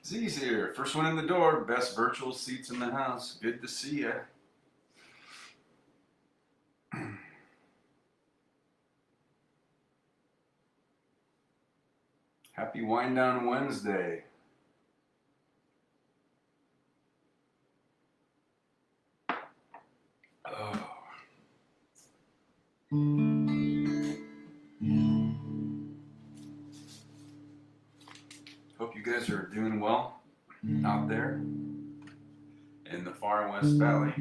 Z's here. First one in the door. Best virtual seats in the house. Good to see ya. Happy Wind Down Wednesday. Oh. Hope you guys are doing well out there in the far West Valley.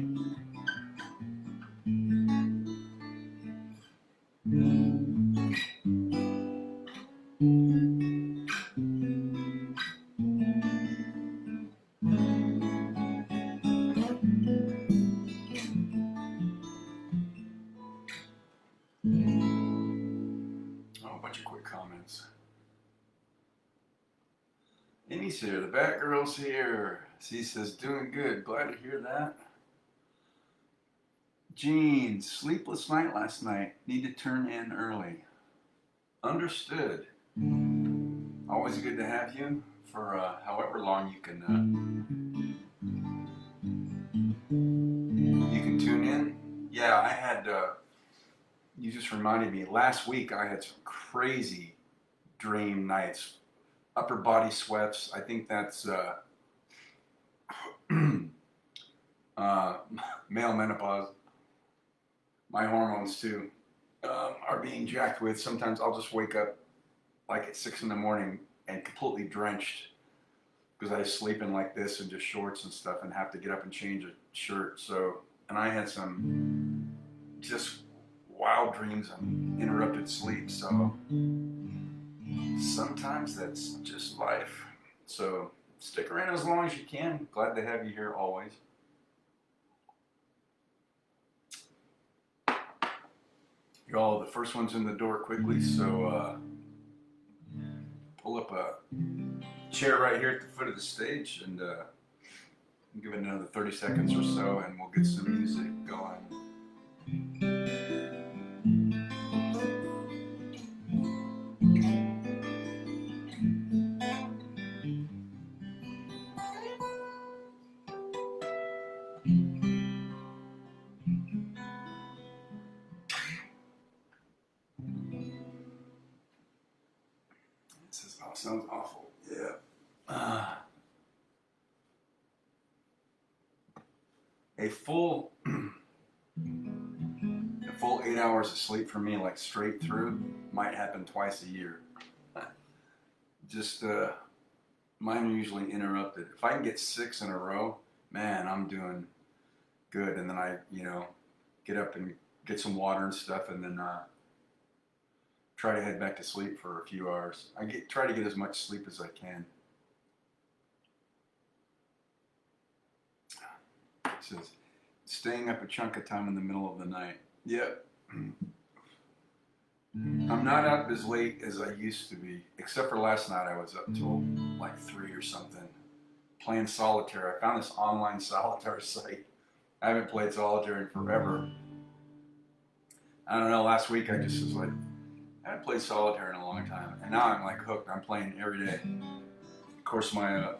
Oh, a bunch of quick comments. Amy's here. The Batgirl's here. C says, doing good. Glad to hear that. Jean, sleepless night last night. Need to turn in early. Understood. Always good to have you for however long you can tune in. Yeah, I had. You just reminded me. Last week I had some crazy dream nights, upper body sweats. I think that's male menopause. My hormones too are being jacked with. Sometimes I'll just wake up like at 6 in the morning and completely drenched because I was sleeping like this in just shorts and stuff and have to get up and change a shirt. So, and I had some just wild dreams and interrupted sleep. So sometimes that's just life. So stick around as long as you can. Glad to have you here always. Y'all, the first one's in the door quickly, so pull up a chair right here at the foot of the stage and give it another 30 seconds or so and we'll get some music going. This sounds awful. Yeah. A full 8 hours of sleep for me, like straight through, might happen twice a year. Just mine are usually interrupted. If I can get 6 in a row, man, I'm doing good. And then I, get up and get some water and stuff, and then try to head back to sleep for a few hours. Try to get as much sleep as I can. It says, staying up a chunk of time in the middle of the night. Yep. I'm not up as late as I used to be, except for last night. I was up till like 3 or something, playing solitaire. I found this online solitaire site. I haven't played solitaire in forever. I don't know, last week I just was like, I haven't played solitaire in a long time. And now I'm like hooked. I'm playing every day. Of course, my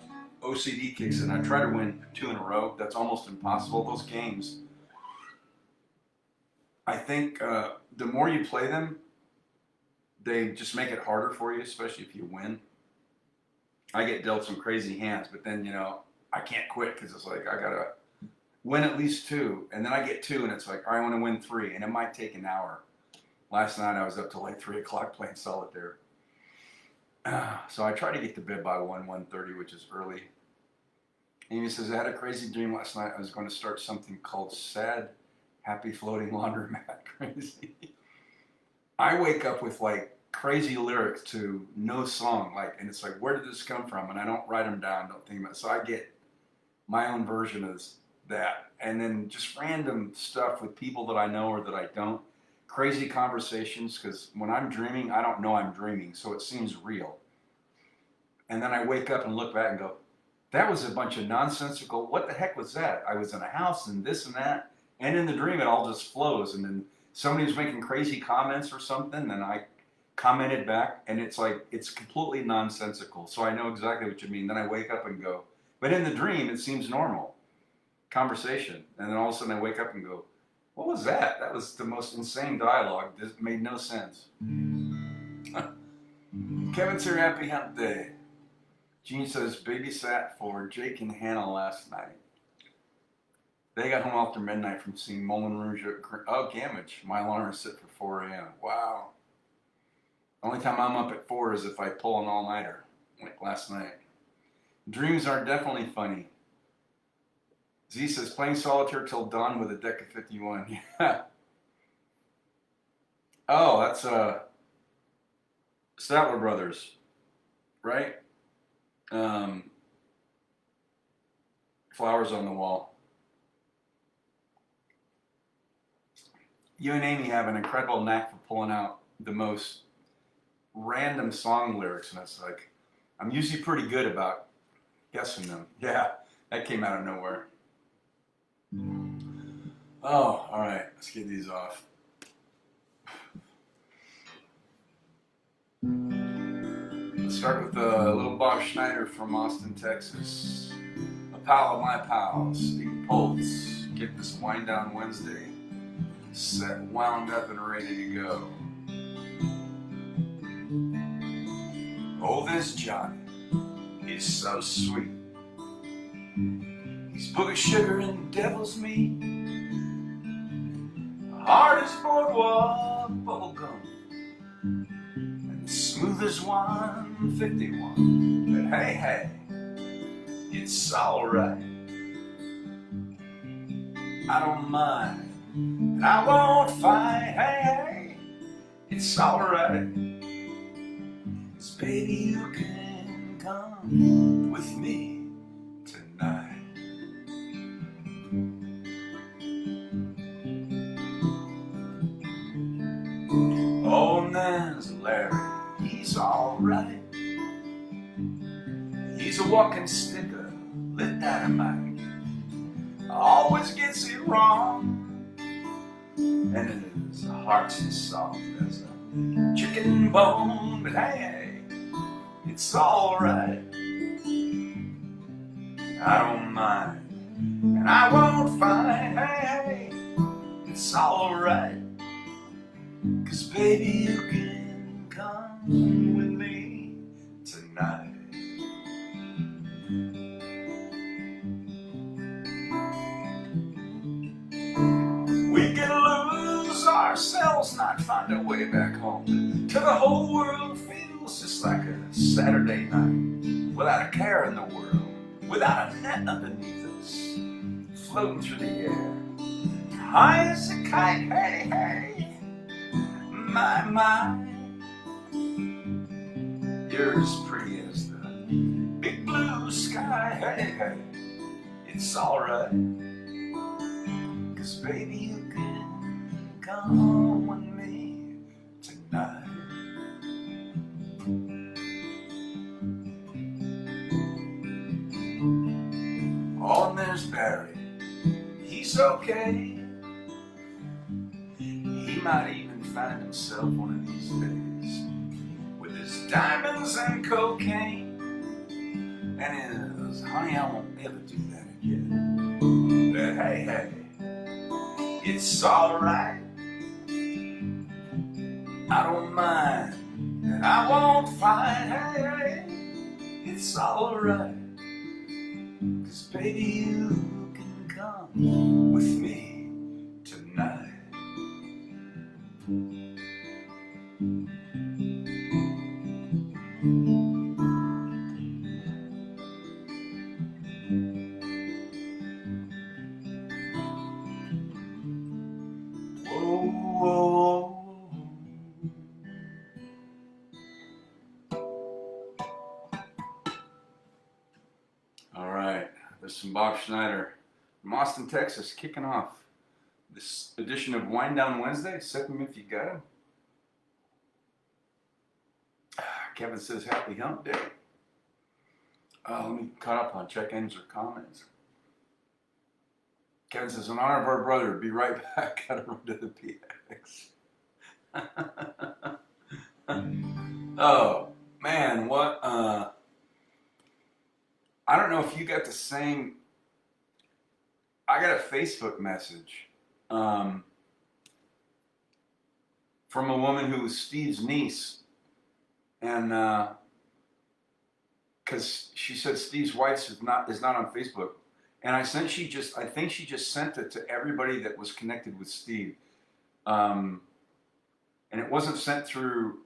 OCD kicks in. I try to win 2 in a row. That's almost impossible. Those games, I think the more you play them, they just make it harder for you, especially if you win. I get dealt some crazy hands, but then, I can't quit because it's like I got to win at least 2. And then I get 2 and it's like, I want to win 3. And it might take an hour. Last night I was up till like 3 o'clock playing solitaire. So I try to get to bed by 1:30, which is early. Amy says, I had a crazy dream last night. I was going to start something called Sad Happy Floating Laundromat. Crazy. I wake up with like crazy lyrics to no song, and it's like, where did this come from? And I don't write them down, don't think about it. So I get my own version of that. And then just random stuff with people that I know or that I don't. Crazy conversations, because when I'm dreaming, I don't know I'm dreaming, so it seems real. And then I wake up and look back and go, that was a bunch of nonsensical, what the heck was that? I was in a house and this and that, and in the dream it all just flows, and then somebody was making crazy comments or something, and I commented back, and it's like it's completely nonsensical. So I know exactly what you mean. Then I wake up and go, but in the dream it seems normal conversation, and then all of a sudden I wake up and go, what was that? That was the most insane dialogue. This made no sense. Kevin's here, happy hump day. Gene says babysat for Jake and Hannah last night. They got home after midnight from seeing Moulin Rouge at Gamage. My alarm is set for 4 a.m. Wow. Only time I'm up at 4 is if I pull an all-nighter, like last night. Dreams are definitely funny. Z says, playing solitaire till dawn with a deck of 51. Yeah. Oh, that's Statler Brothers, right? Flowers on the Wall. You and Amy have an incredible knack for pulling out the most random song lyrics, and it's like, I'm usually pretty good about guessing them. Yeah, that came out of nowhere. Oh, all right, let's get these off. Let's start with little Bob Schneider from Austin, Texas. A pal of my pals, Steve Pulse. Get this wind down Wednesday set, wound up and ready to go. Oh, this Johnny is so sweet. He's booger sugar and devil's meat. Hard as boardwalk bubblegum and smooth as 151. But hey, hey, it's alright. I don't mind, and I won't fight. Hey, hey, it's alright. 'Cause baby, you can come with me tonight. Oh, and there's Larry, he's alright. He's a walking sticker, lit dynamite. Always gets it wrong, and his heart's as soft as a chicken bone. But hey, it's alright. I don't mind, and I won't fight. Hey, hey, it's alright. 'Cause baby, you can come with me tonight. We can lose ourselves, not find our way back home, till the whole world feels just like a Saturday night, without a care in the world, without a net underneath us, floating through the air, high as a kite. Hey, hey, my, you're as pretty as the big blue sky. Hey, hey, it's alright. 'Cause baby, you can come with me tonight. Oh, and there's Barry, he's okay. He might even find himself one of these days with his diamonds and cocaine and his honey, I won't ever do that again. But hey, hey, it's alright. I don't mind, and I won't fight. Hey, hey, it's alright. 'Cause baby, you can come with me tonight. Whoa, whoa. All right, there's some Bob Schneider from Austin, Texas, kicking off this edition of Wind Down Wednesday. Sip 'em if you got 'em. Kevin says, happy hump day. Let me cut up on check-ins or comments. Kevin says, in honor of our brother, be right back. Gotta run to the PX. Oh man, what? I don't know if you got the same. I got a Facebook message um, from a woman who was Steve's niece, and because she said Steve's wife is not on Facebook, and I think she just sent it to everybody that was connected with Steve, um, and it wasn't sent through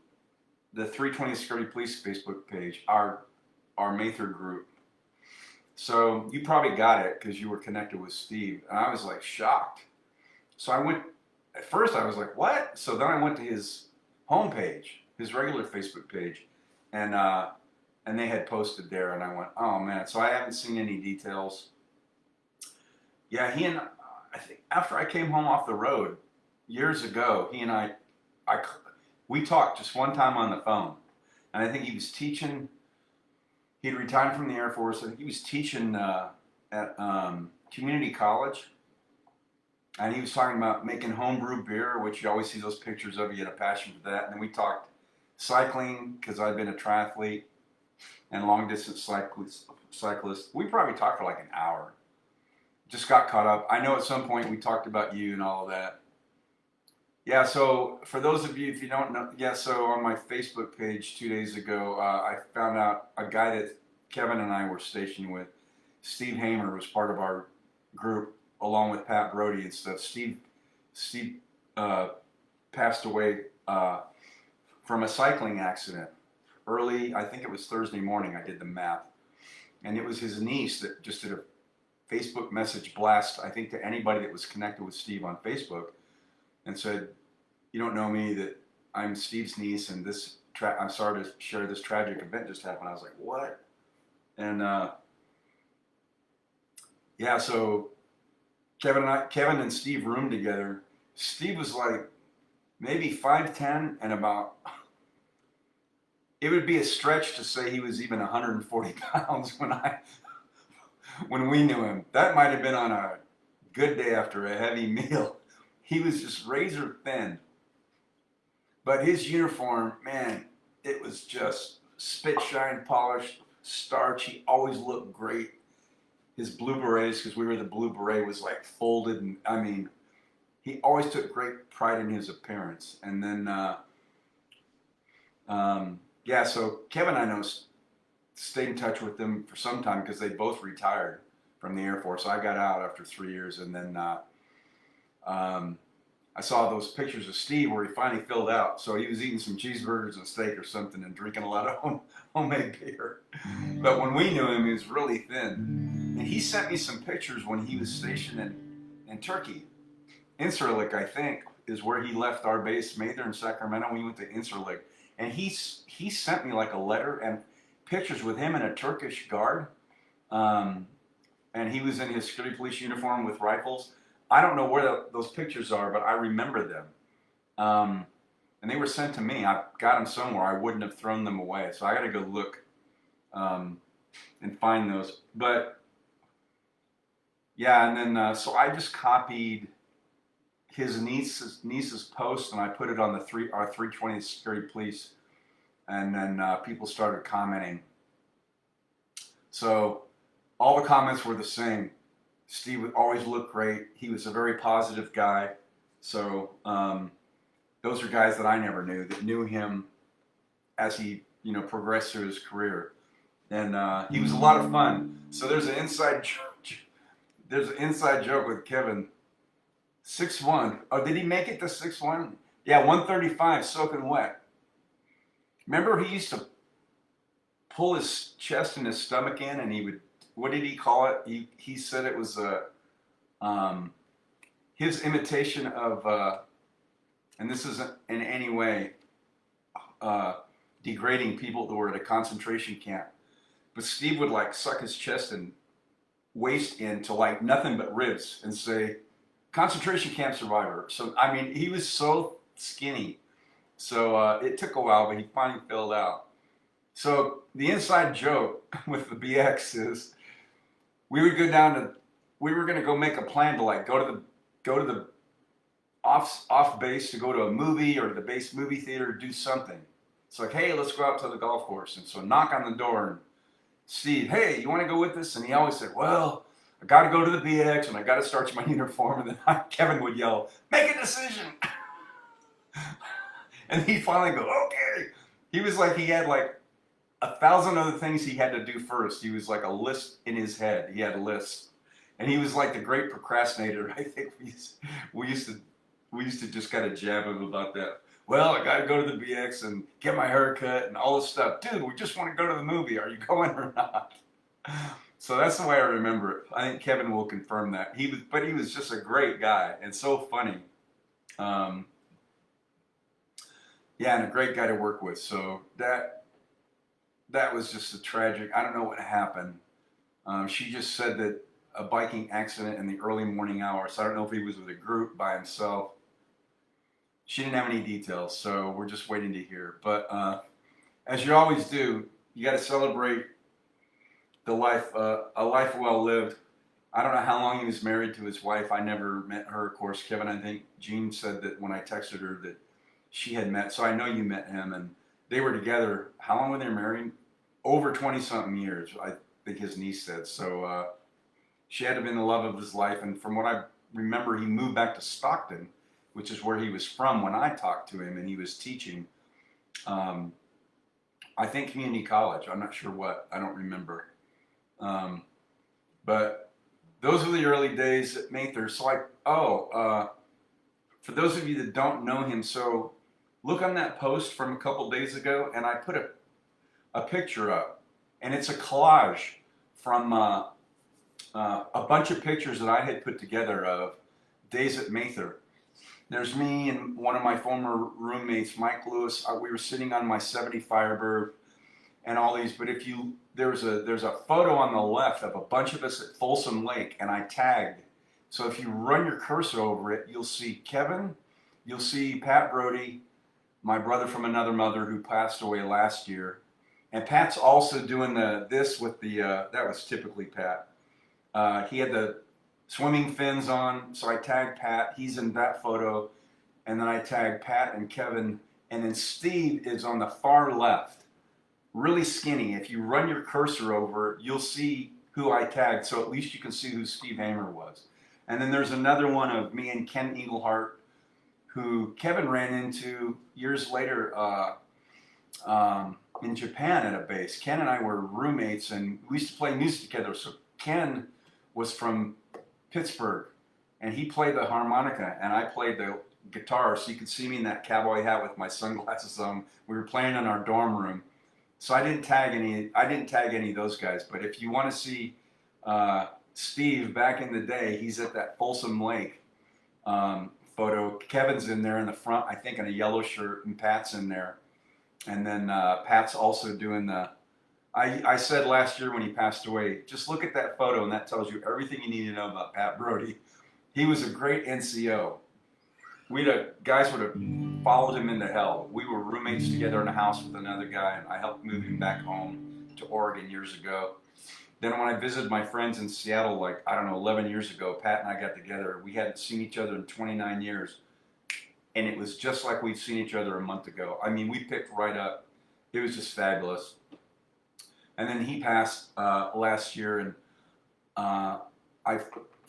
the 320 Security Police Facebook page, our Mather group. So you probably got it because you were connected with Steve, and I was like shocked. So I went. At first, I was like, "What?" So then I went to his homepage, his regular Facebook page, and they had posted there, and I went, "Oh man!" So I haven't seen any details. Yeah, I think after I came home off the road years ago, he and I, we talked just one time on the phone, and I think he was teaching. He'd retired from the Air Force. I think he was teaching at community college, and he was talking about making homebrew beer, which you always see those pictures of. He had a passion for that. And then we talked cycling because I'd been a triathlete and long distance cyclist. We probably talked for like an hour. Just got caught up. I know at some point we talked about you and all of that. Yeah, so for those of you, if you don't know, yeah, so on my Facebook page 2 days ago, I found out a guy that Kevin and I were stationed with, Steve Hamer, was part of our group along with Pat Brody and stuff. Steve uh, passed away from a cycling accident early. I think it was Thursday morning. I did the math, and it was his niece that just did a Facebook message blast. I think to anybody that was connected with Steve on Facebook, and said, "You don't know me, that I'm Steve's niece, and I'm sorry to share this tragic event just happened." I was like, "What?" And yeah, so Kevin and Steve roomed together. Steve was like maybe 5'10" and about. It would be a stretch to say he was even 140 pounds when we knew him. That might have been on a good day after a heavy meal. He was just razor thin. But his uniform, man, it was just spit shine polished, starch. He always looked great. His blue berets, because we were the blue beret, was like folded, and I mean, he always took great pride in his appearance. And then, yeah, so Kevin, I know, stayed in touch with them for some time because they both retired from the Air Force. I got out after 3 years, and then I saw those pictures of Steve where he finally filled out. So he was eating some cheeseburgers and steak or something and drinking a lot of homemade beer. But when we knew him, he was really thin. And he sent me some pictures when he was stationed in Turkey. Incirlik, I think, is where he left our base, Mather in Sacramento. We went to Incirlik. And he sent me like a letter and pictures with him in a Turkish guard. And he was in his security police uniform with rifles. I don't know where those pictures are, but I remember them. And they were sent to me. I got them somewhere. I wouldn't have thrown them away. So I got to go look and find those. But yeah, and then so I just copied his niece's post, and I put it on our 320 Security Police, and then people started commenting. So all the comments were the same. Steve would always look great. He was a very positive guy. So those are guys that I never knew, that knew him as he progressed through his career, and he was a lot of fun. So there's an inside joke with Kevin. 6'1". Oh, did he make it to 6'1"? Yeah, 135, soaking wet. Remember, he used to pull his chest and his stomach in, and he would. What did he call it? He said it was his imitation of, and this isn't in any way degrading people that were at a concentration camp, but Steve would like suck his chest and waist into like nothing but ribs and say, "Concentration camp survivor." So I mean, he was so skinny. So it took a while, but he finally filled out. So the inside joke with the BX is, we were going to go make a plan to like go to the off base to go to a movie or to the base movie theater to do something. It's like, hey, let's go out to the golf course. And so knock on the door, and Steve, hey, you want to go with us? And he always said, well, I got to go to the BX and I got to starch my uniform. And then Kevin would yell, make a decision. And he'd finally go, okay. He was like, he had like 1,000 other things he had to do first. He was like a list in his head. He had a list. And he was like the great procrastinator. I think we used to we used to just kind of jab him about that. Well, I got to go to the BX and get my hair cut and all this stuff. Dude, we just want to go to the movie. Are you going or not? So that's the way I remember it. I think Kevin will confirm that. But he was just a great guy and so funny. Yeah, and a great guy to work with. So that was just a tragic. I don't know what happened. She just said that a biking accident in the early morning hours. So I don't know if he was with a group by himself. She didn't have any details, so we're just waiting to hear. But as you always do, you got to celebrate the life, a life well lived. I don't know how long he was married to his wife. I never met her, of course. Kevin, I think Jean said that when I texted her that she had met. So I know you met him, and they were together. How long were they married? Over 20-something years, I think his niece said. So she had to have been the love of his life. And from what I remember, he moved back to Stockton, which is where he was from when I talked to him, and he was teaching, I think community college. I'm not sure what. I don't remember. But those were the early days at Mather. So for those of you that don't know him, so look on that post from a couple days ago, and I put a picture up, and it's a collage from a bunch of pictures that I had put together of days at Mather. There's me and one of my former roommates, Mike Lewis. We were sitting on my 70 Firebird and all these. But there's a photo on the left of a bunch of us at Folsom Lake, and I tagged. So if you run your cursor over it, you'll see Kevin, you'll see Pat Brody, my brother from another mother who passed away last year, and Pat's also doing this with the that was typically Pat. He had the swimming fins on, so I tagged Pat. He's in that photo, and then I tagged Pat and Kevin, and then Steve is on the far left, really skinny. If you run your cursor over, you'll see who I tagged, so at least you can see who Steve Hamer was. And then there's another one of me and Ken Eaglehart, who Kevin ran into years later in Japan at a base. Ken and I were roommates, and we used to play music together. So Ken was from Pittsburgh, and he played the harmonica, and I played the guitar. So you could see me in that cowboy hat with my sunglasses on. We were playing in our dorm room. So I didn't tag any of those guys. But if you want to see Steve back in the day, he's at that Folsom Lake photo. Kevin's in there in the front, I think, in a yellow shirt, and Pat's in there. And then Pat's also doing the. I said last year when he passed away, just look at that photo, and that tells you everything you need to know about Pat Brody. He was a great NCO. Guys would have followed him into hell. We were roommates together in a house with another guy, and I helped move him back home to Oregon years ago. Then when I visited my friends in Seattle, 11 years ago, Pat and I got together. We hadn't seen each other in 29 years, and it was just like we'd seen each other a month ago. I mean, we picked right up. It was just fabulous. And then he passed last year, and I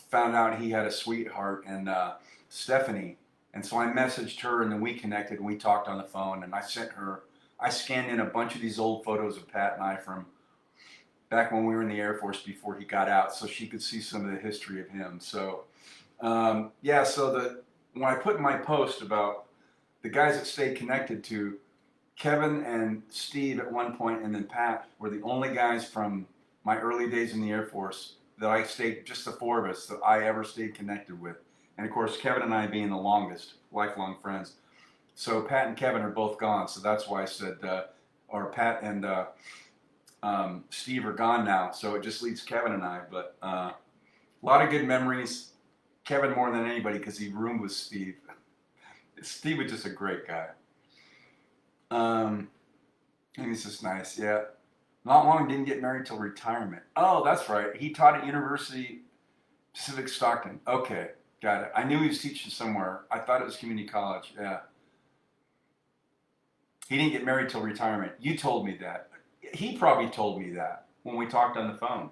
found out he had a sweetheart, and Stephanie. And so I messaged her, and then we connected, and we talked on the phone, and I scanned in a bunch of these old photos of Pat and I from back when we were in the Air Force before he got out, so she could see some of the history of him. So, when I put in my post about the guys that stayed connected to, Kevin and Steve at one point, and then Pat were the only guys from my early days in the Air Force that I stayed, just the four of us, that I ever stayed connected with. And of course, Kevin and I being the longest, lifelong friends. So Pat and Kevin are both gone, so that's why I said, or Pat and Steve are gone now, so it just leaves Kevin and I. But a lot of good memories. Kevin more than anybody because he roomed with Steve. Steve was just a great guy. He's just nice, yeah. Not long, didn't get married till retirement. Oh, that's right. He taught at University Pacific Stockton. Okay, got it. I knew he was teaching somewhere. I thought it was community college, yeah. He didn't get married till retirement. You told me that. He probably told me that when we talked on the phone.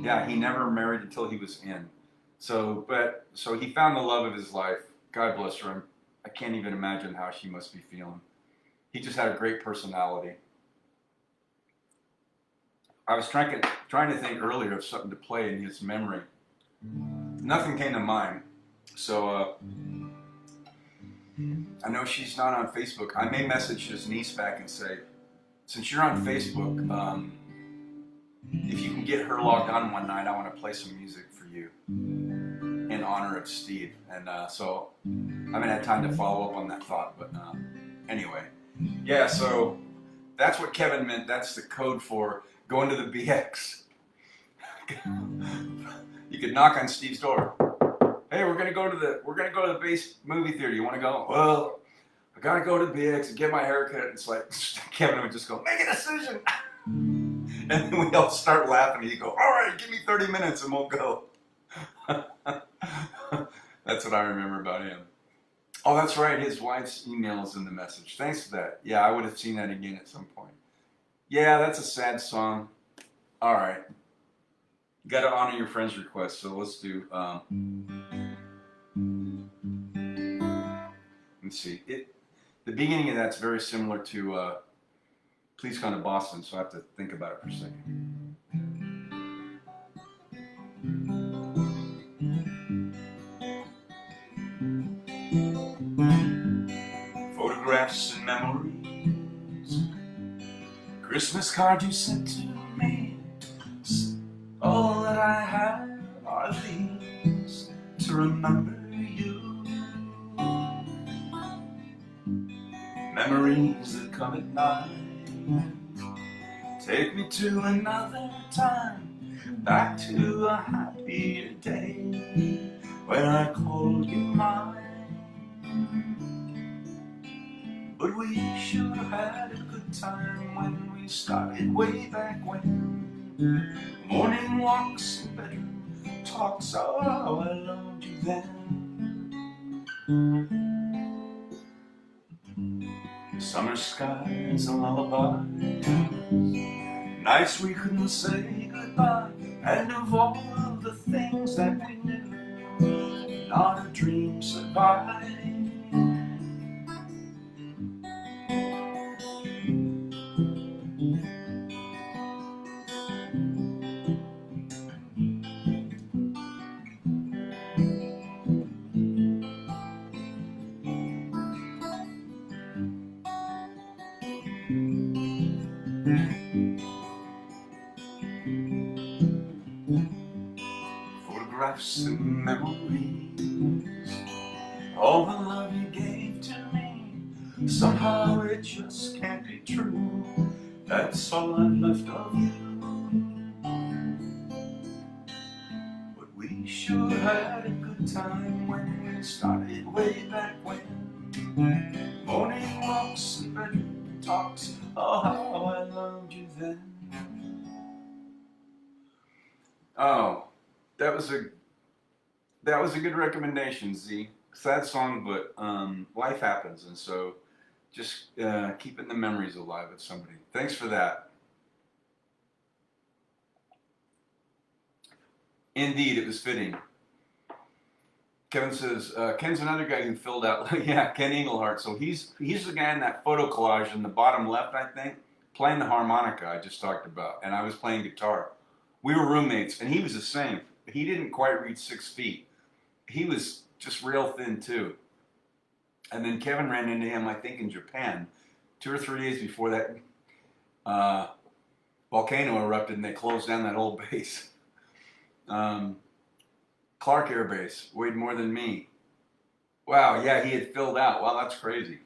Yeah, he never married until he was in. So he found the love of his life. God bless her. I can't even imagine how she must be feeling. He just had a great personality. I was trying to think earlier of something to play in his memory. Nothing came to mind. So I know she's not on Facebook. I may message his niece back and say, since you're on Facebook, if you can get her logged on one night, I want to play some music for you in honor of Steve. And so I haven't had time to follow up on that thought, but anyway. Yeah, so that's what Kevin meant. That's the code for going to the BX. You could knock on Steve's door. Hey, we're gonna go to the base movie theater. You want to go? Well, I gotta go to the BX and get my haircut. It's like Kevin would just go, make a decision, and then we all start laughing. And he'd go, all right, give me 30 minutes and we'll go. That's what I remember about him. Oh, that's right. His wife's email is in the message. Thanks for that. Yeah, I would have seen that again at some point. Yeah, that's a sad song. All right. Got to honor your friend's request, so let's do. Let's see. The beginning of that's very similar to Please Come to Boston, so I have to think about it for a second. Photographs and memories, Christmas card you sent to me. All that I have are these to remember you. Memories that come at night, take me to another time, back to a happier day when I called you mine. But we sure had a good time when we started way back when. Morning walks and bedroom talks, oh, how I loved you then. Summer skies and lullabies, nights we couldn't say goodbye, and of all of the things that we knew, not a dream survived. Photographs and memories, all the love you gave to me, somehow it just can't be true. That's all I've left of you. But we sure had a good time when we started way back when. Morning walks and bedroom talks, oh how I loved you then. Oh, that was a good recommendation, Z. Sad song, but life happens, and so just keeping the memories alive of somebody. Thanks for that. Indeed, it was fitting. Kevin says, Ken's another guy who filled out, yeah, Ken Engelhardt. So he's the guy in that photo collage in the bottom left, I think, playing the harmonica I just talked about, and I was playing guitar. We were roommates, and he was the same. He didn't quite reach 6 feet. He was just real thin, too. And then Kevin ran into him, I think, in Japan, 2 or 3 days before that volcano erupted and they closed down that old base. Clark Air Base, weighed more than me. Wow, yeah, he had filled out. Wow, that's crazy.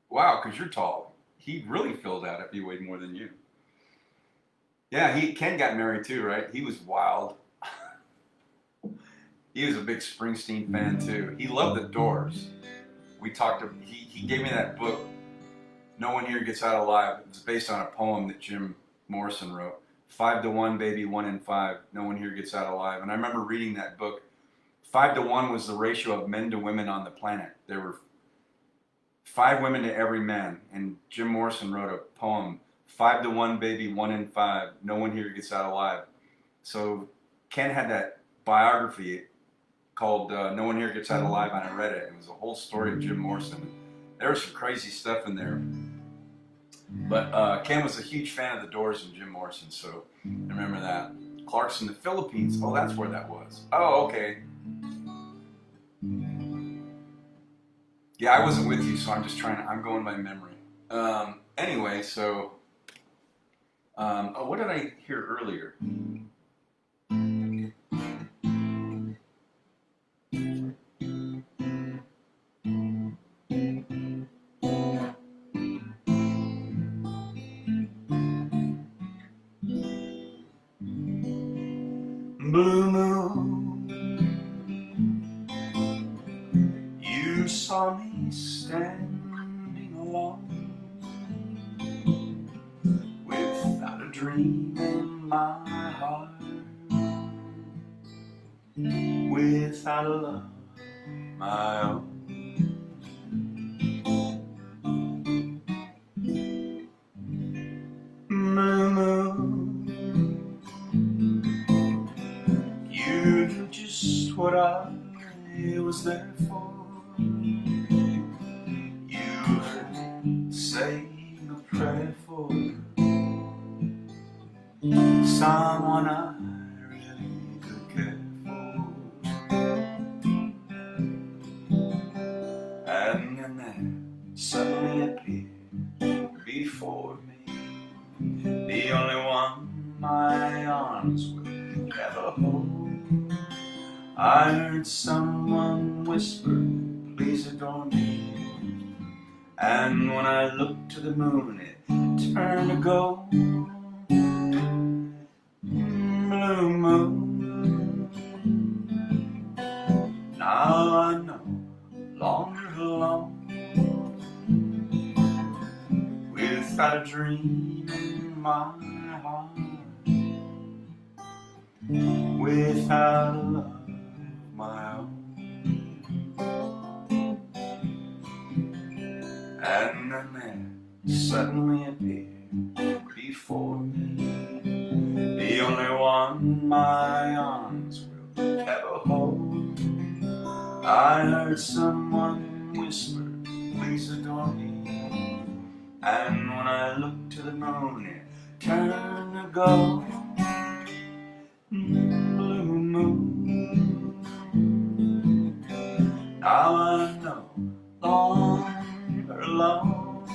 Wow, because you're tall. He really filled out if he weighed more than you. Yeah, Ken got married too, right? He was wild. He was a big Springsteen fan too. He loved the Doors. He gave me that book, No One Here Gets Out Alive. It's based on a poem that Jim Morrison wrote. 5 to 1, baby, 1 in 5. No one here gets out alive. And I remember reading that book. 5 to 1 was the ratio of men to women on the planet. There were 5 women to every man. And Jim Morrison wrote a poem, 5 to 1, baby, 1 in 5. No one here gets out alive. So Ken had that biography called No One Here Gets Out Alive, and I read it. It was a whole story of Jim Morrison. There was some crazy stuff in there. But Ken was a huge fan of the Doors and Jim Morrison, so I remember that. Clarkson, the Philippines. Oh, that's where that was. Oh, okay. Yeah, I wasn't with you, so I'm going by memory. Anyway, so, oh, what did I hear earlier? Blue moon, you saw me standing alone, without a dream in my heart, without a love of my own. Blue moon, you knew just what I was there for. You heard me saying a prayer for someone I really could care for. And then there suddenly appeared before me the only one my arms will ever hold. I heard someone whisper, please adore me. And when I looked to the moon, it turned to gold. Blue moon, now I no longer alone, without a dream in my heart, without a love of my own. And then there suddenly appeared before me the only one my arms will ever hold. I heard someone whisper, please adore me. And when I looked to the moon, it turned to gold. Blue moon, now I no longer alone,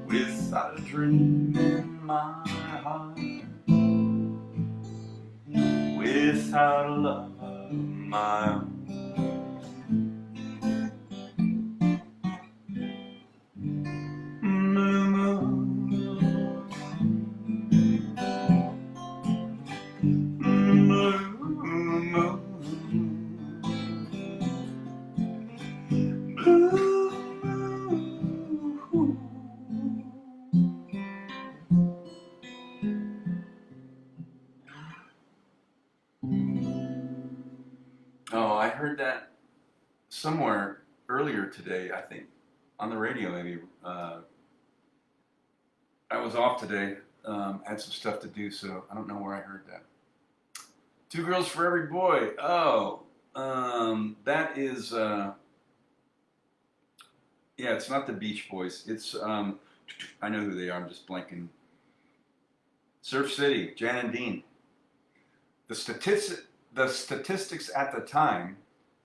without a dream in my heart, without a love of my own. Blue moon, blue moon, blue moon. Oh, I heard that somewhere earlier today, I think, on the radio maybe. I was off today, had some stuff to do, so I don't know where I heard that. 2 girls for every boy. Oh, that is, yeah, it's not the Beach Boys. It's, I know who they are, I'm just blanking. Surf City, Jan and Dean. The statistics at the time,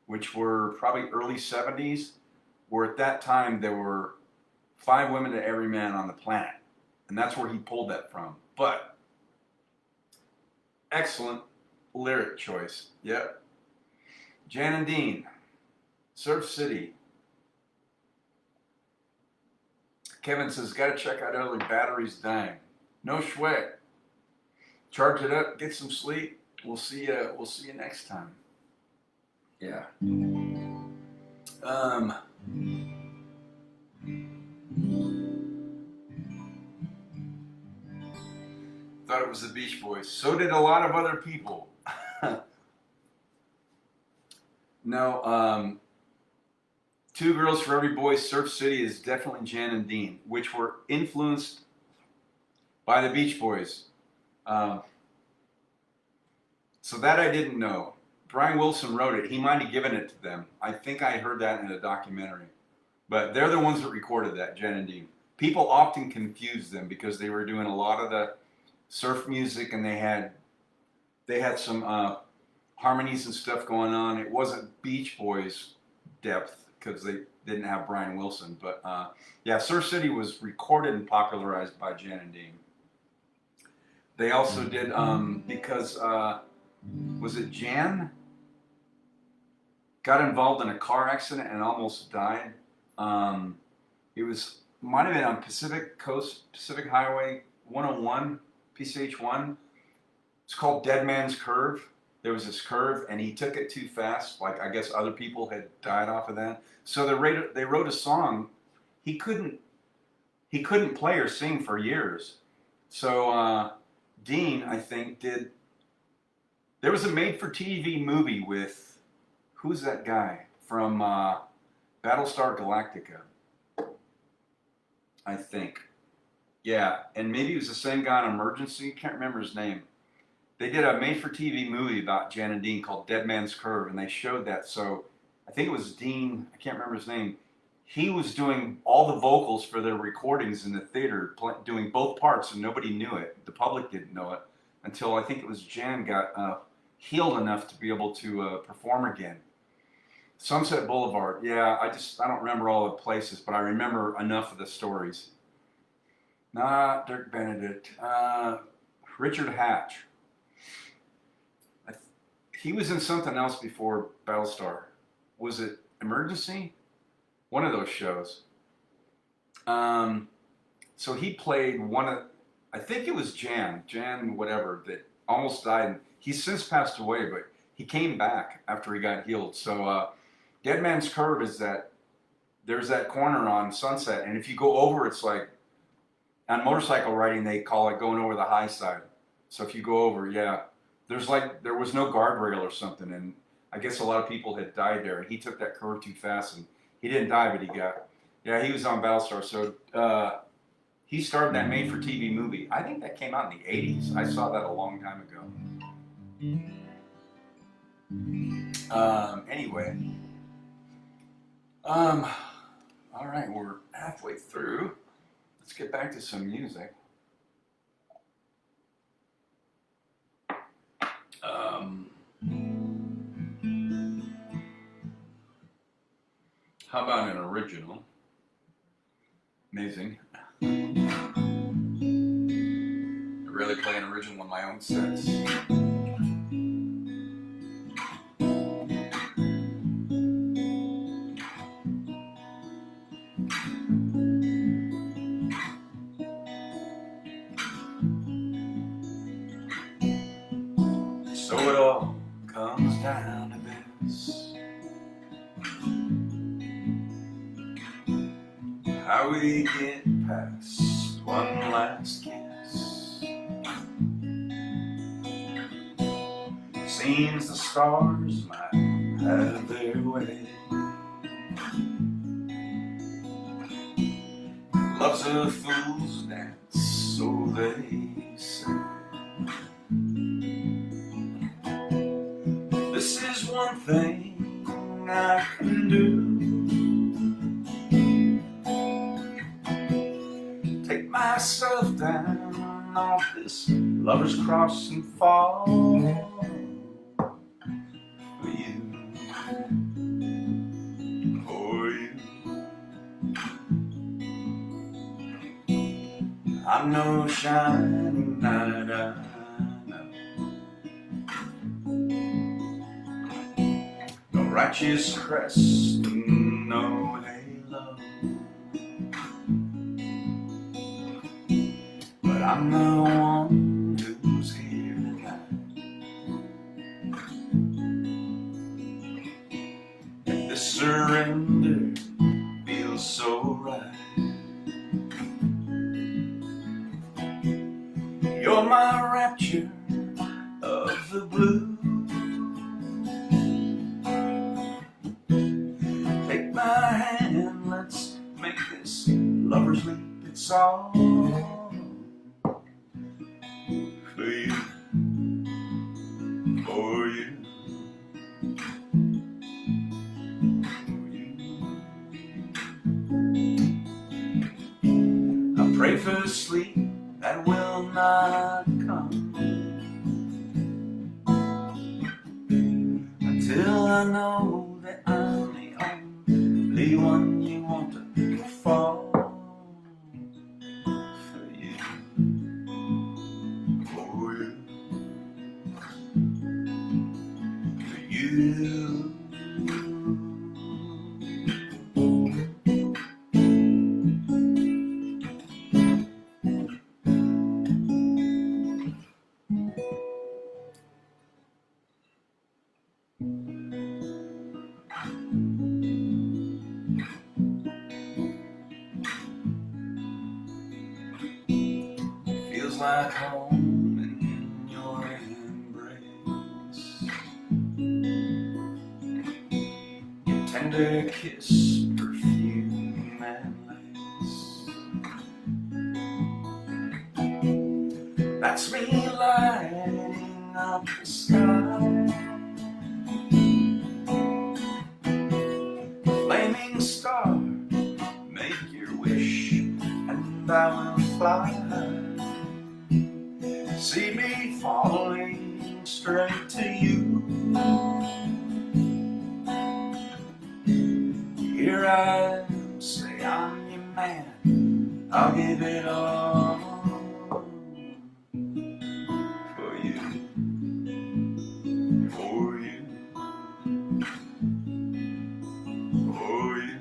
which were probably early 70s, were at that time there were 5 women to every man on the planet. And that's where he pulled that from. But excellent lyric choice. Yep. Jan and Dean, Surf City. Kevin says, gotta check out early, battery's dying. No sweat. Charge it up, get some sleep. We'll see you next time. Yeah. Thought it was the Beach Boys. So did a lot of other people. No, Two Girls for Every Boy, Surf City is definitely Jan and Dean, which were influenced by the Beach Boys. So that I didn't know. Brian Wilson wrote it. He might have given it to them. I think I heard that in a documentary. But they're the ones that recorded that, Jan and Dean. People often confuse them because they were doing a lot of the surf music, and they had some harmonies and stuff going on. It wasn't Beach Boys depth because they didn't have Brian Wilson. But yeah, Surf City was recorded and popularized by Jan and Dean. They also did, because, was it Jan? Got involved in a car accident and almost died. It might have been on Pacific Highway 101, PCH1. It's called Dead Man's Curve. There was this curve, and he took it too fast. Like, I guess other people had died off of that. So they wrote a song. He couldn't play or sing for years. So Dean, I think, there was a made-for-TV movie with, who's that guy from Battlestar Galactica, I think. Yeah, and maybe it was the same guy on Emergency. Can't remember his name. They did a made-for-TV movie about Jan and Dean called Dead Man's Curve, and they showed that. So I think it was Dean, I can't remember his name. He was doing all the vocals for their recordings in the theater, doing both parts, and nobody knew it. The public didn't know it until I think it was Jan got healed enough to be able to perform again. Sunset Boulevard, yeah, I don't remember all the places, but I remember enough of the stories. Not Dirk Benedict, Richard Hatch. He was in something else before Battlestar. Was it Emergency? One of those shows. So he played I think it was Jan whatever, that almost died. He's since passed away, but he came back after he got healed. So Dead Man's Curve is there's that corner on Sunset, and if you go over, it's like, on motorcycle riding, they call it going over the high side. So if you go over, yeah, there was no guardrail or something, and I guess a lot of people had died there, and he took that curve too fast, and he didn't die, but he was on Battlestar. So he starred that made-for-TV movie. I think that came out in the 80s. I saw that a long time ago. Anyway. All right, we're halfway through. Let's get back to some music. How about an original? Amazing. I really play an original on my own sets. So it all comes down to this: how we get past one last kiss. Seems the stars might have their way. Love's a fool's dance, so they say. This is one thing I can do: take myself down off this lover's cross and fall for you, for you. I'm no shining knight, I know, no righteous crest, no halo, but I'm the one who's here tonight. And this surrender feels so right. You're my rapture of the blue. Take my hand. song for you, for you. I pray for sleep that will not come until I know that I'm the only one you want to fall for you, for you, for you. Feels like home in your embrace, your tender kiss, perfume and lace. That's me lighting up the sky, flaming star, make your wish and I will fly. See me falling straight to you. Here I am, say I'm your man. I'll give it all for you, for you, for you.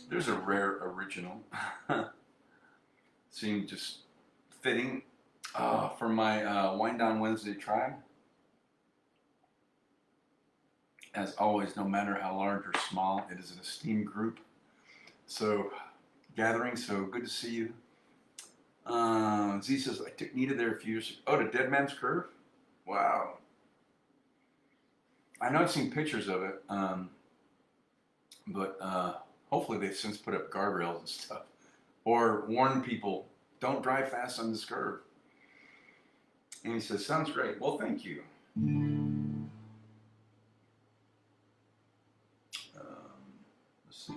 There's a rare original. Seemed just fitting for my Wind Down Wednesday tribe. As always, no matter how large or small, it is an esteemed group. So, gathering, so good to see you. Z says, I took Nita there a few years ago. Oh, to Dead Man's Curve? Wow. I know I've seen pictures of it, but hopefully they've since put up guardrails and stuff. Or warn people, don't drive fast on this curve. And he says, sounds great. Well, thank you. Let's see.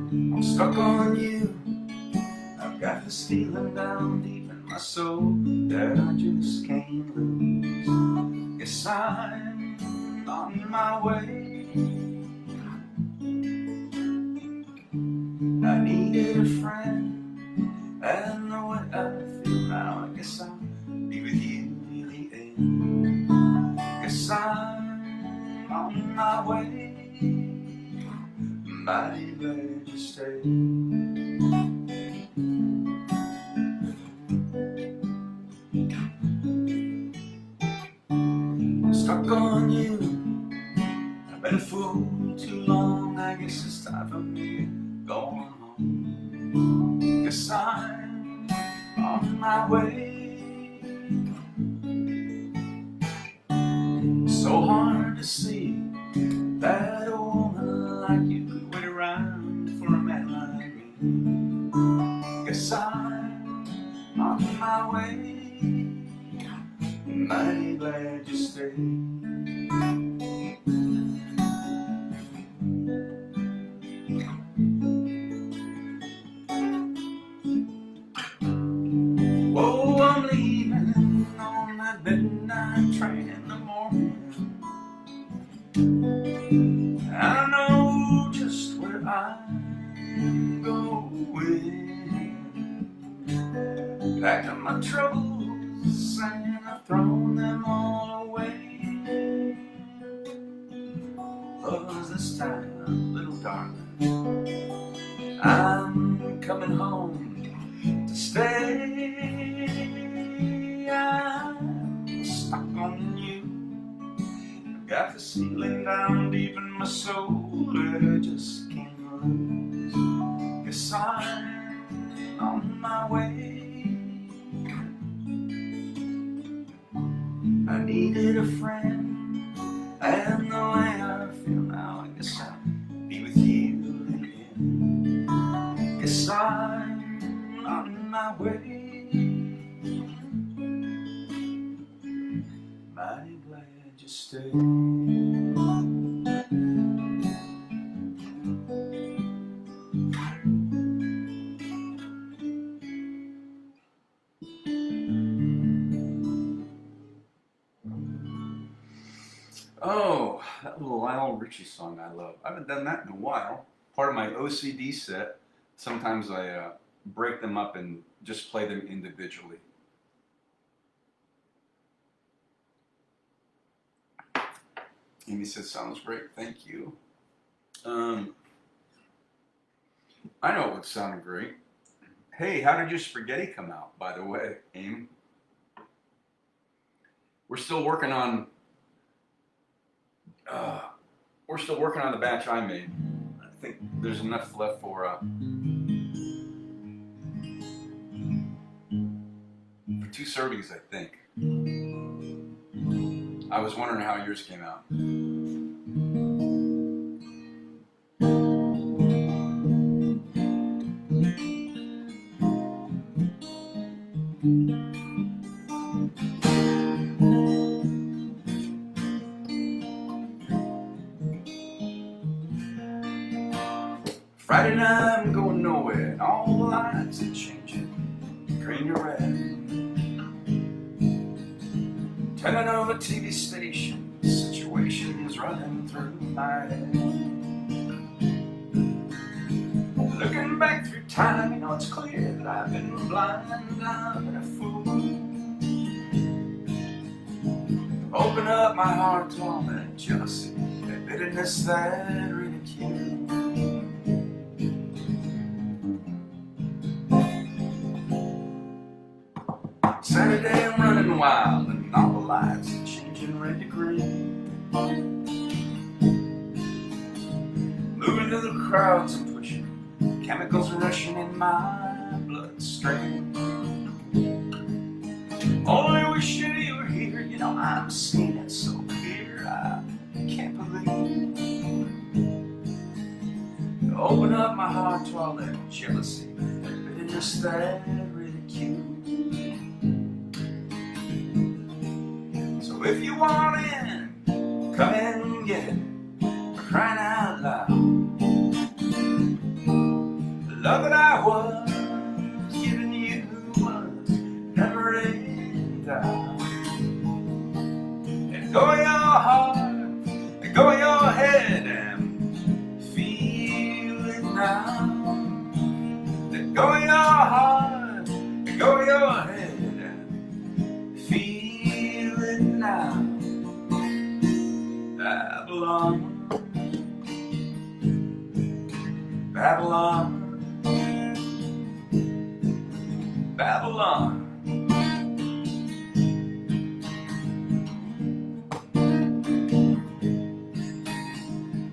I'm stuck on you. I've got this feeling down deep in my soul that I just can't lose. Yes, I'm on my way. I needed a friend, and the way I feel now, I guess I'll be with you till the end. Guess I'm on my way. Mighty glad you stayed. Stuck on you. I've been a fool too long. I guess it's time for me to go on home. Guess I'm on my way. So hard to see that a woman like you could wait around for a man like me. Guess I'm on my way. Mighty glad you stayed. Oh, I'm leaving on that midnight train in the morning. I know just where I'm going. Packed up my troubles and I've thrown them all away. 'Cause this time, little darling, I'm coming home to stay. I'm stuck on you. I've got the ceiling down deep in my soul that I just can't lose. Guess I'm on my way. I needed a friend, and the way I feel now, I guess I'll be with you again. Guess I'm on my way. Mighty glad you stayed. Oh, that little Lionel Richie song I love. I haven't done that in a while. Part of my OCD set. Sometimes I break them up and just play them individually. Amy says, sounds great, thank you. I know what sounded great. Hey, how did your spaghetti come out, by the way, Amy? We're still working on the batch I made. I think there's enough left for 2 servings, I think. I was wondering how yours came out. Friday night I'm going nowhere, and all the lights are changing, green to red. Turning over TV station, situations running through my head. Looking back through time, you know it's clear that I've been blind, I've been a fool. Open up my heart to all that jealousy, that bitterness, that ridicule. Saturday I'm running wild, and all the lights are changing red to green. Moving to the crowds and pushing, chemicals rushing in my bloodstream. Only wishing you were here, you know I'm seeing it so clear, I can't believe. Open up my heart to all that jealousy, that bitterness, that ridicule. So if you want in, come in and get it, for crying out loud. The love that I was giving you was never in doubt. And go your heart, and go your head, and feel it now. Then go your heart, and go your head, and feel it now. Babylon, Babylon, Babylon.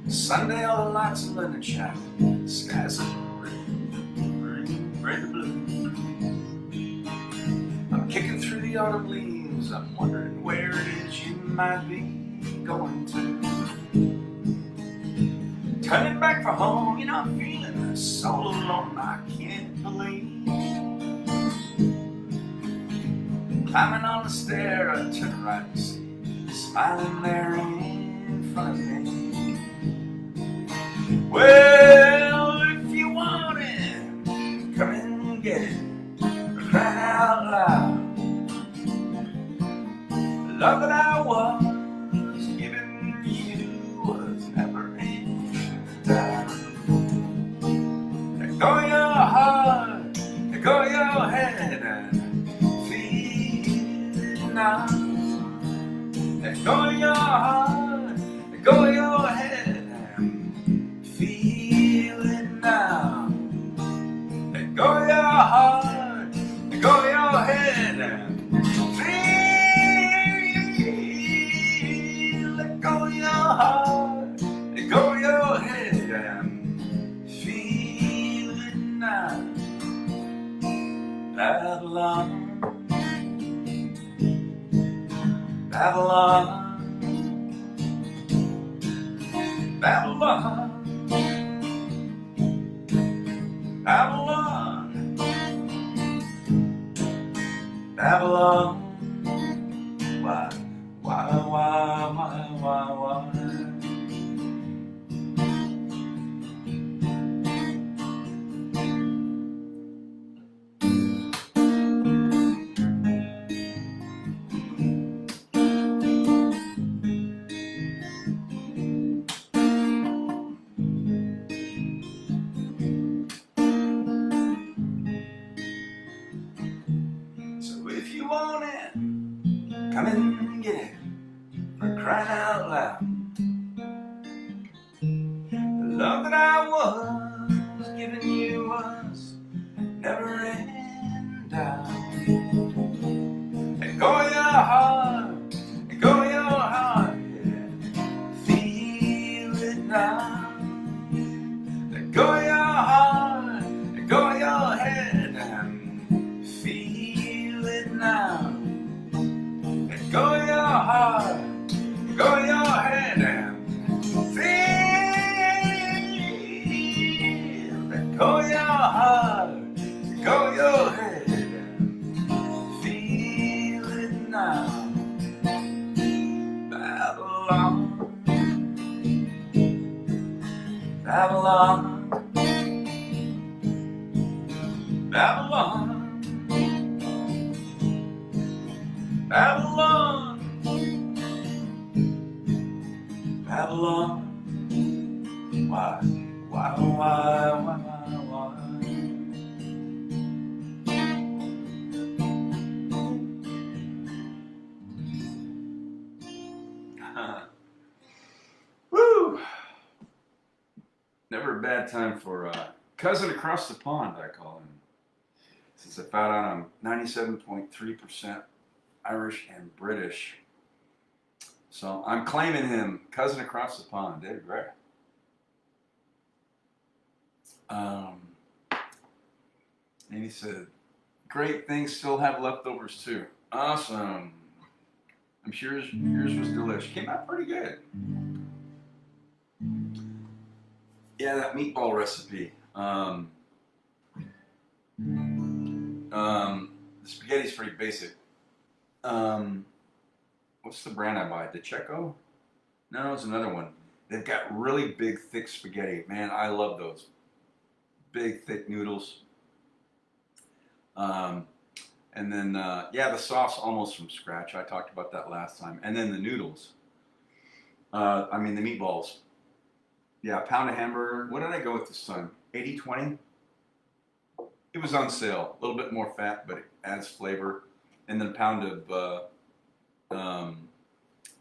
Sunday, all the lights are lit and shining, skies are red, red to blue. I'm kicking through the autumn leaves, I'm wondering where it is you might be going to. Turning back for home, you know I'm feeling so alone, I can't believe. Climbing on the stair, I turn right and see you smiling there in front of me. Well, if you want it, come in and get it, crying out loud. The love that I was giving you was never in doubt. Let go your heart, let go your head, and feel it now. Let go your heart, let go your head, and feel Babylon, Babylon, Babylon, Babylon. Why, why? So if you want it, come and get it, for crying out loud. The love that I was giving you was never in doubt. Let go of your heart, let go of your heart, yeah. Feel it now. Let go of your heart, let go of your head, and feel it now. Let go of your heart, let go of your head, and feel. Let go of your heart, let go of your head, and feel it now. Babylon, Babylon, Babylon, Babylon, Babylon. Why? Woo! Never a bad time for cousin across the pond, I call him. Since I found out I'm 97.3% Irish and British. So I'm claiming him, cousin across the pond, David Gray. And he said, great things still have leftovers too. Awesome. I'm sure yours was delicious. Came out pretty good. Yeah, that meatball recipe. The spaghetti's pretty basic. What's the brand I buy? DeCecco? No, it's another one. They've got really big, thick spaghetti. Man, I love those. Big, thick noodles. And then, yeah, the sauce almost from scratch. I talked about that last time. And then the noodles. The meatballs. Yeah, a pound of hamburger. What did I go with this time? 80-20? It was on sale. A little bit more fat, but it adds flavor. And then a pound of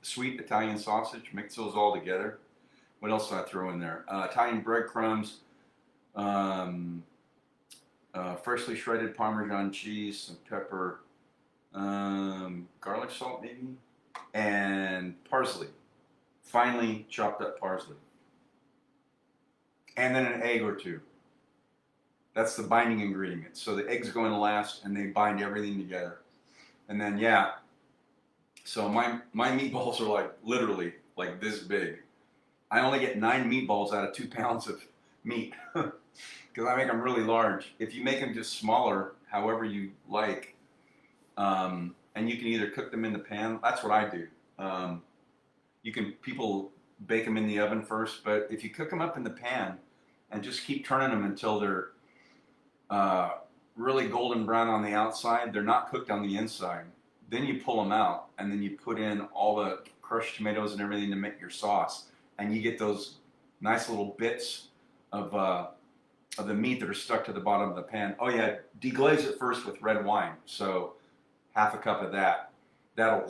sweet Italian sausage. Mix those all together. What else did I throw in there? Italian breadcrumbs. Freshly shredded Parmesan cheese, some pepper, garlic salt maybe, and parsley. Finely chopped up parsley. And then an egg or two. That's the binding ingredient. So the eggs go in last and they bind everything together. And then, yeah. So my meatballs are like literally like this big. I only get 9 meatballs out of 2 pounds of meat. Because I make them really large. If you make them just smaller, however you like, and you can either cook them in the pan. That's what I do. People bake them in the oven first, but if you cook them up in the pan and just keep turning them until they're really golden brown on the outside, they're not cooked on the inside. Then you pull them out, and then you put in all the crushed tomatoes and everything to make your sauce, and you get those nice little bits of the meat that are stuck to the bottom of the pan. Oh yeah, deglaze it first with red wine. So half a cup of that. That'll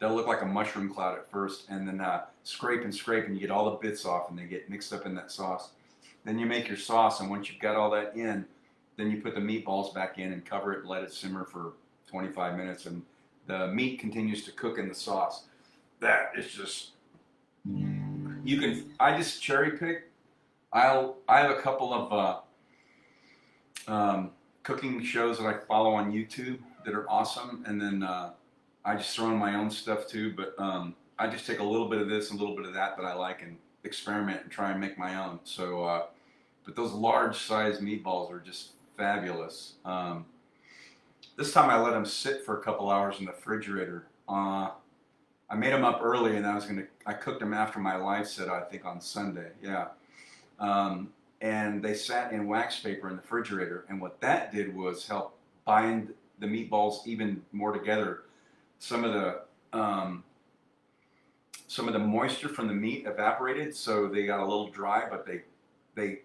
look like a mushroom cloud at first, and then scrape and you get all the bits off, and they get mixed up in that sauce. Then you make your sauce, and once you've got all that in, then you put the meatballs back in and cover it and let it simmer for 25 minutes, and the meat continues to cook in the sauce. That is just, I just cherry pick. I have a couple of cooking shows that I follow on YouTube that are awesome, and then I just throw in my own stuff too, but I just take a little bit of this, a little bit of that I like, and experiment and try and make my own. So, but those large size meatballs are just fabulous. This time I let them sit for a couple hours in the refrigerator. I made them up early, and I cooked them after my live set, I think on Sunday. Yeah. And they sat in wax paper in the refrigerator, and what that did was help bind the meatballs even more together. Some of the moisture from the meat evaporated, so they got a little dry, but they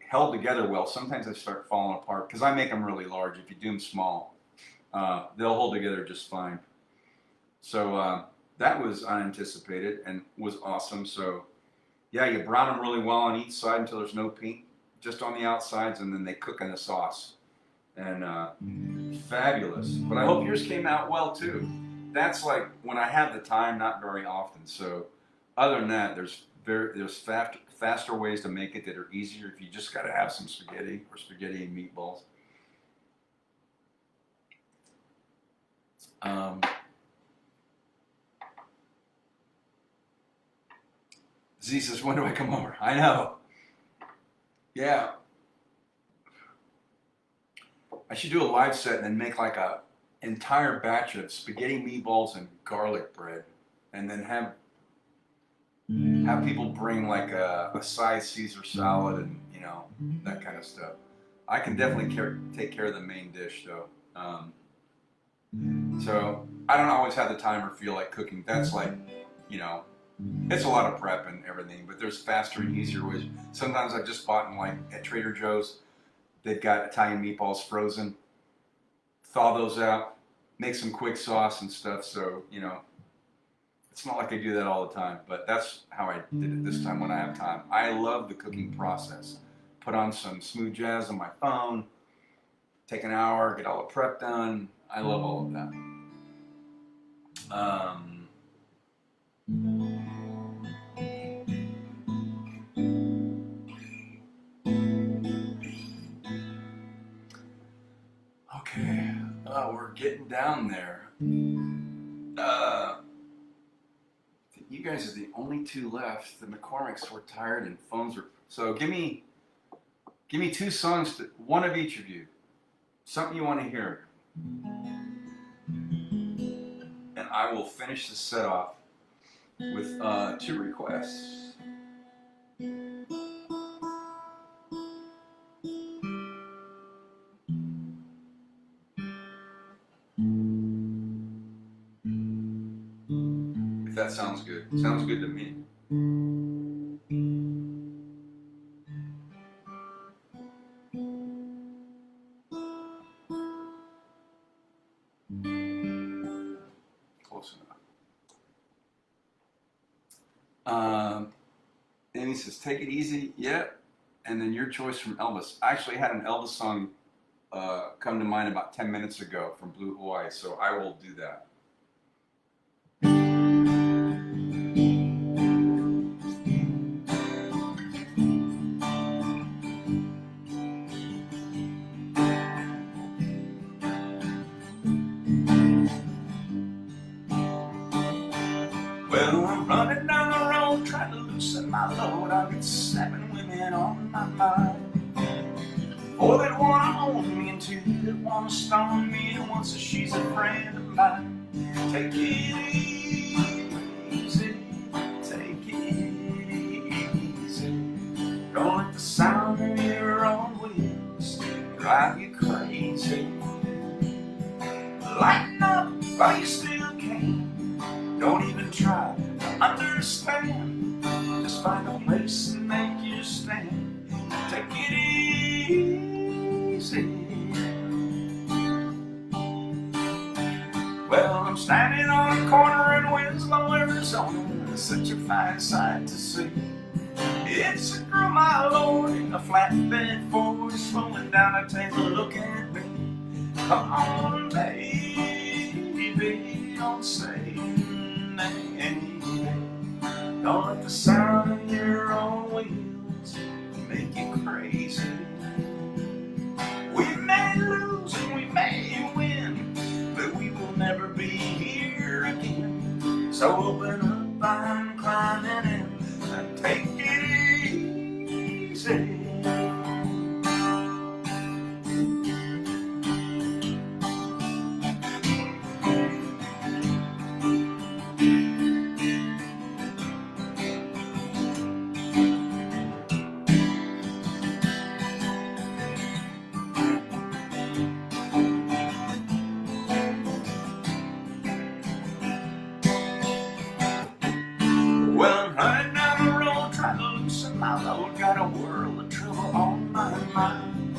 held together well. Sometimes they start falling apart because I make them really large. If you do them small, they'll hold together just fine. So that was unanticipated and was awesome. So yeah, you brown them really well on each side until there's no pink, just on the outsides, and then they cook in the sauce. And fabulous. But I hope yours came out well too. That's like when I have the time, not very often. So other than that, there's faster ways to make it that are easier if you just got to have some spaghetti or spaghetti and meatballs. Z says, when do I come over? I know. Yeah. I should do a live set and then make like a entire batch of spaghetti, meatballs, and garlic bread, and then have people bring like a size Caesar salad and that kind of stuff. I can definitely take care of the main dish though. So I don't always have the time or feel like cooking. That's like, it's a lot of prep and everything, but there's faster and easier ways. Sometimes I've just bought them like at Trader Joe's. They've got Italian meatballs frozen. Thaw those out, make some quick sauce and stuff. So, it's not like I do that all the time, but that's how I did it this time when I have time. I love the cooking process. Put on some smooth jazz on my phone, take an hour, get all the prep done. I love all of that. Okay, we're getting down there. You guys are the only two left. The McCormicks were tired and phones were. So give me 2 songs, one of each of you. Something you want to hear. And I will finish the set off with 2 requests. If that sounds good. Sounds good to me. Close enough. Amy says, take it easy. Yeah. And then your choice from Elvis. I actually had an Elvis song come to mind about 10 minutes ago from Blue Hawaii, so I will do that. Well, I'm running down the road trying to loosen my load. I got 7 women on my mind. 4 that wanna own me and 2 that wanna stone me, and one says she's a friend of mine. Take it easy, take it easy. Don't let the sound of your own wheels drive you crazy. Lighten up while you still can. Don't even try to understand. Just find a place and make you stand. Take it easy. Well, I'm standing on a corner in Winslow, Arizona. It's such a fine sight to see. It's a girl, my lord, in a flatbed Ford, slowing down a table, looking at me. Come on, baby, don't say don't let the sound of your own wheels make you crazy. We may lose and we may win, but we will never be here again. So open up, I'm climbing in, and take it easy. Well, I'm heading down the road, trying to loosen my load. Got a world of trouble on my mind.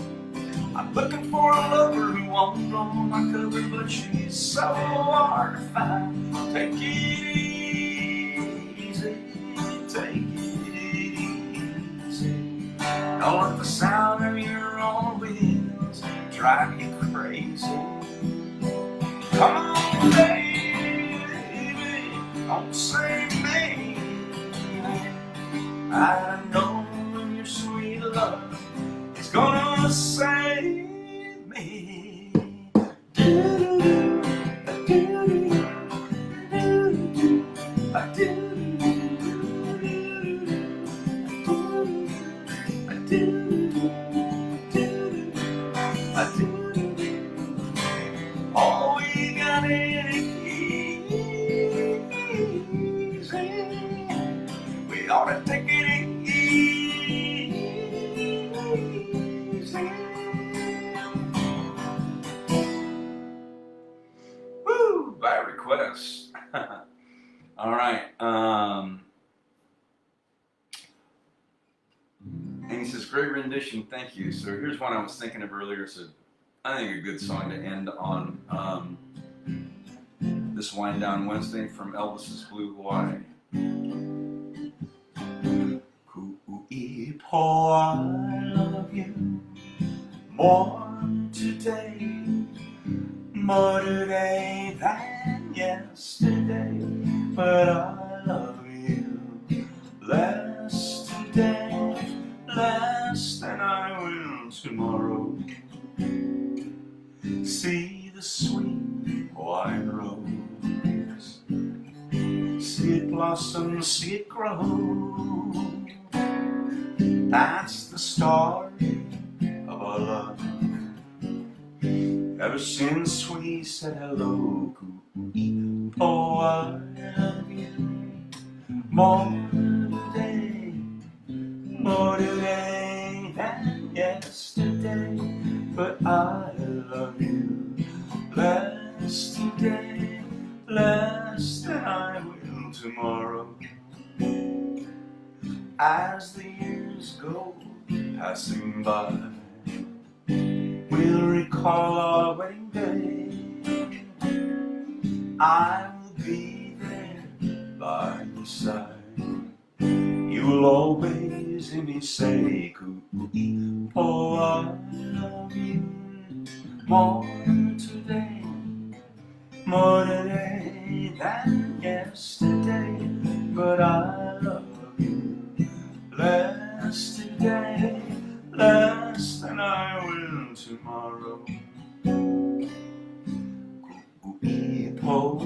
I'm looking for a lover who won't blow my cover, but she's so hard to find. Take it easy, take it easy. Don't let the sound of your own wheels drive you crazy. Come on, baby, don't say me. I know your sweet love is gonna save me. All we got is easy. We ought to take it easy. Woo! By request. All right. And he says, great rendition, thank you. So here's one I was thinking of earlier. It's I think a good song to end on this Wind Down Wednesday from Elvis's Blue Hawaii. Ku'ipo, I love you more today than yesterday, but I love you less today, less than I will tomorrow. See the sweet white rose, see it blossom, see it grow. That's the story of our love. Ever since we said hello, Ku'ipo, I love you more today than yesterday, but I love you less today, less than I will tomorrow. As the years go passing by, we'll recall our wedding day. I will be there by your side. You will always hear me say, Ku'ipo, I love you more today than yesterday, but I love you less today, less than I will tomorrow. Ku'ipo,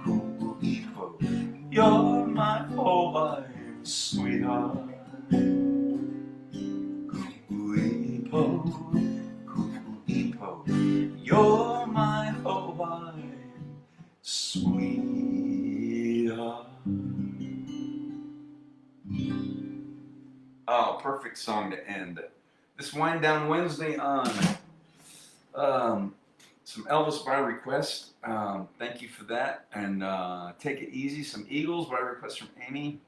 Ku'ipo, you're my Hawaiian sweetheart. Ku'ipo, Ku'ipo, you're my Hawaiian sweetheart. Oh, perfect song to end this Wind Down Wednesday on. Some Elvis by request. Thank you for that. And Take It Easy, some Eagles by request from Amy.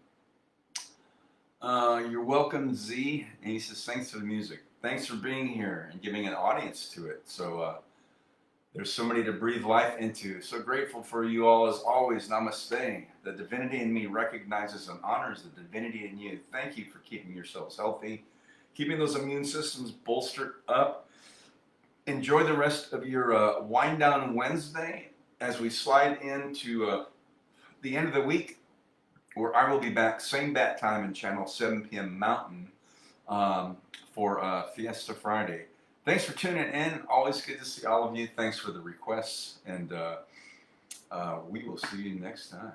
You're welcome, Z. And he says, thanks for the music. Thanks for being here and giving an audience to it. So there's somebody to breathe life into. So grateful for you all as always. Namaste. The divinity in me recognizes and honors the divinity in you. Thank you for keeping yourselves healthy, keeping those immune systems bolstered up. Enjoy the rest of your Wind Down Wednesday as we slide into the end of the week, where I will be back, same bat time and channel, 7 p.m. Mountain, for Fiesta Friday. Thanks for tuning in. Always good to see all of you. Thanks for the requests, and we will see you next time.